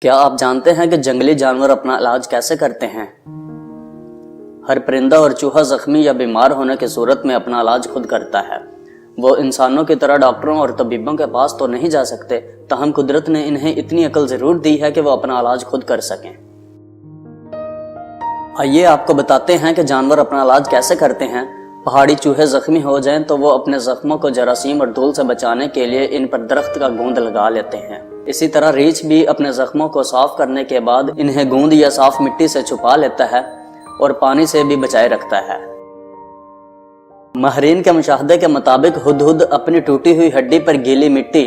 क्या आप जानते हैं कि जंगली जानवर अपना इलाज कैसे करते हैं? हर परिंदा और चूहा जख्मी या बीमार होने की सूरत में अपना इलाज खुद करता है। वो इंसानों की तरह डॉक्टरों और तबीबों के पास तो नहीं जा सकते, ताहम कुदरत ने इन्हें इतनी अकल जरूर दी है कि वो अपना इलाज खुद कर सकें। आइए आपको बताते हैं कि जानवर अपना इलाज कैसे करते हैं। पहाड़ी चूहे जख्मी हो जाएं तो वो अपने जख्मों को जरासीम और धूल से बचाने के लिए इन पर दरख्त का गोंद लगा लेते हैं। इसी तरह रीछ भी अपने जख्मों को साफ करने के बाद इन्हें गोंद या साफ मिट्टी से छुपा लेता है और पानी से भी बचाए रखता है। माहिरीन के मुशाहदे के मुताबिक हुदहुद अपनी टूटी हुई हड्डी पर गीली मिट्टी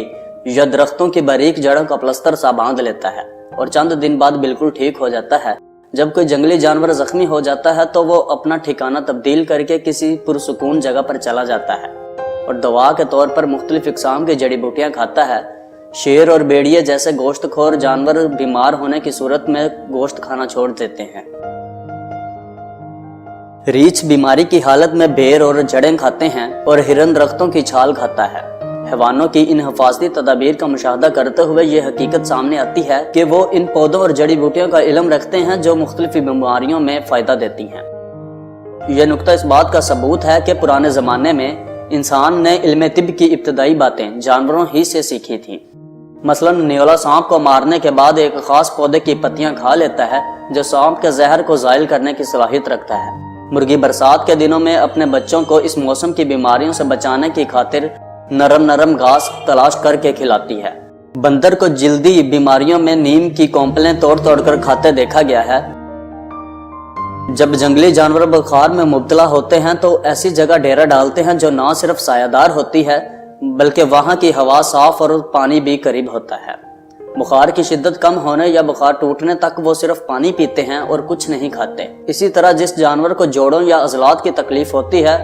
या दरख्तों की बारीक जड़ों का प्लास्टर सा बांध लेता है और चंद दिन बाद बिल्कुल ठीक हो जाता है। जब कोई जंगली जानवर जख्मी हो जाता है तो वो अपना ठिकाना तब्दील करके किसी पुरसुकून जगह पर चला जाता है और दवा के तौर पर मुख्तलिफ इक़साम की जड़ी बूटियां खाता है। शेर और भेड़िए जैसे गोश्तखोर जानवर बीमार होने की सूरत में गोश्त खाना छोड़ देते हैं। रीछ बीमारी की हालत में बेर और जड़ें खाते हैं और हिरन दरख्तों की छाल खाता है। हैवानों की इन हिफाजती तदाबीर का मुशाहदा करते हुए ये हकीकत सामने आती है कि वो इन पौधों और जड़ी बूटियों का इल्म रखते हैं जो मुख्तलिफ बीमारियों में फायदा देती हैं। यह नुक्ता इस बात का सबूत है कि पुराने जमाने में इंसान ने इल्म तिब की इब्तदाई बातें जानवरों ही से सीखी थी। मसलन न्योला सांप को मारने के बाद एक खास पौधे की पत्तियां खा लेता है जो सांप के जहर को ज़ाइल करने की सलाहियत रखता है। मुर्गी बरसात के दिनों में अपने बच्चों को इस मौसम की बीमारियों से बचाने की खातिर नरम घास तलाश करके खिलाती है। बंदर को जल्दी बीमारियों में नीम की कोंपलें तोड़ कर खाते देखा गया है। जब जंगली जानवर बुखार में मुब्तला होते हैं तो ऐसी जगह डेरा डालते हैं जो ना सिर्फ सायादार होती है बल्कि वहां की हवा साफ और पानी भी करीब होता है। बुखार की शिद्दत कम होने या बुखार टूटने तक वो सिर्फ पानी पीते हैं और कुछ नहीं खाते। इसी तरह जिस जानवर को जोड़ों या अजलात की तकलीफ होती है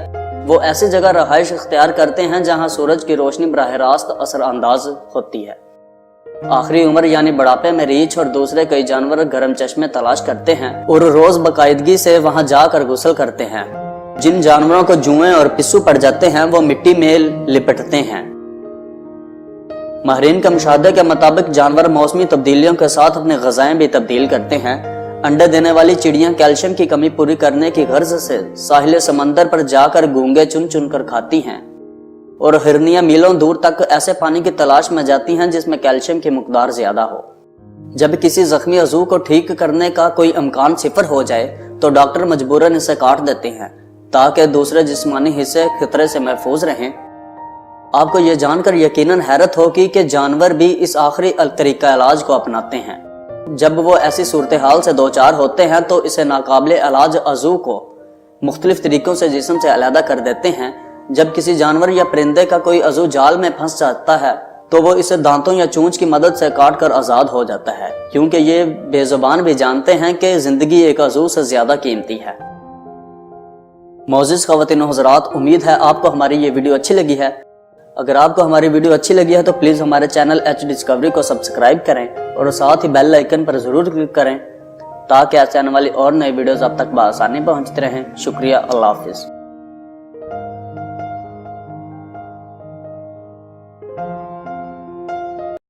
वो ऐसी जगह रहाइश इख्तियार करते हैं जहां सूरज की रोशनी बराह रास्त असरअंदाज होती है। आखिरी उम्र यानी बुढ़ापे में रीछ और दूसरे कई जानवर गर्म चश्मे तलाश करते हैं और रोज बाकायदगी से वहां जाकर गुस्ल करते हैं। जिन जानवरों को जुएं और पिस्सू पड़ जाते हैं वो मिट्टी में लिपटते हैं। माहिरीन के मुशाहदे के मुताबिक जानवर मौसमी तब्दीलियों के साथ अपने ग़िज़ाएं भी तब्दील करते हैं। अंडे देने वाली चिड़ियां कैल्शियम की कमी पूरी करने की गर्ज से साहिल समंदर पर जाकर गूंगे चुन कर खाती हैं और हिरनियां मीलों दूर तक ऐसे पानी की तलाश में जाती हैं जिसमें कैल्शियम की मकदार ज्यादा हो। जब किसी जख्मी अज़ू को ठीक करने का कोई इम्कान सिफर हो जाए तो डॉक्टर मजबूरन इसे काट देते हैं ताकि दूसरे जिस्मानी हिस्से खतरे से महफूज रहें। आपको यह जानकर यकीनन हैरत होगी कि जानवर भी इस आखिरी तरीका इलाज को अपनाते हैं। जब वो ऐसी सूरत हाल से दो चार होते हैं तो इसे नाकाबिले इलाज अज़ू को मुख्तलिफ तरीकों से जिस्म से अलहदा कर देते हैं। जब किसी जानवर या परिंदे का कोई अज़ू जाल में फंस जाता है तो वो इसे दांतों या चूंच की मदद से काट कर आज़ाद हो जाता है, क्योंकि ये बेजुबान भी जानते हैं कि जिंदगी एक अज़ू से ज्यादा कीमती है। मोअज़्ज़िज़ ख़वातीन व हज़रात, उम्मीद है आपको हमारी ये वीडियो अच्छी लगी है। अगर आपको हमारी वीडियो अच्छी लगी है तो प्लीज़ हमारे चैनल एच डिस्कवरी को सब्सक्राइब करें और साथ ही बेल आइकन पर ज़रूर क्लिक करें ताकि ऐसे आने वाली और नई वीडियोज़ आप तक बआसानी पहुँचती रहें। शुक्रिया। अल्लाह हाफ़िज़।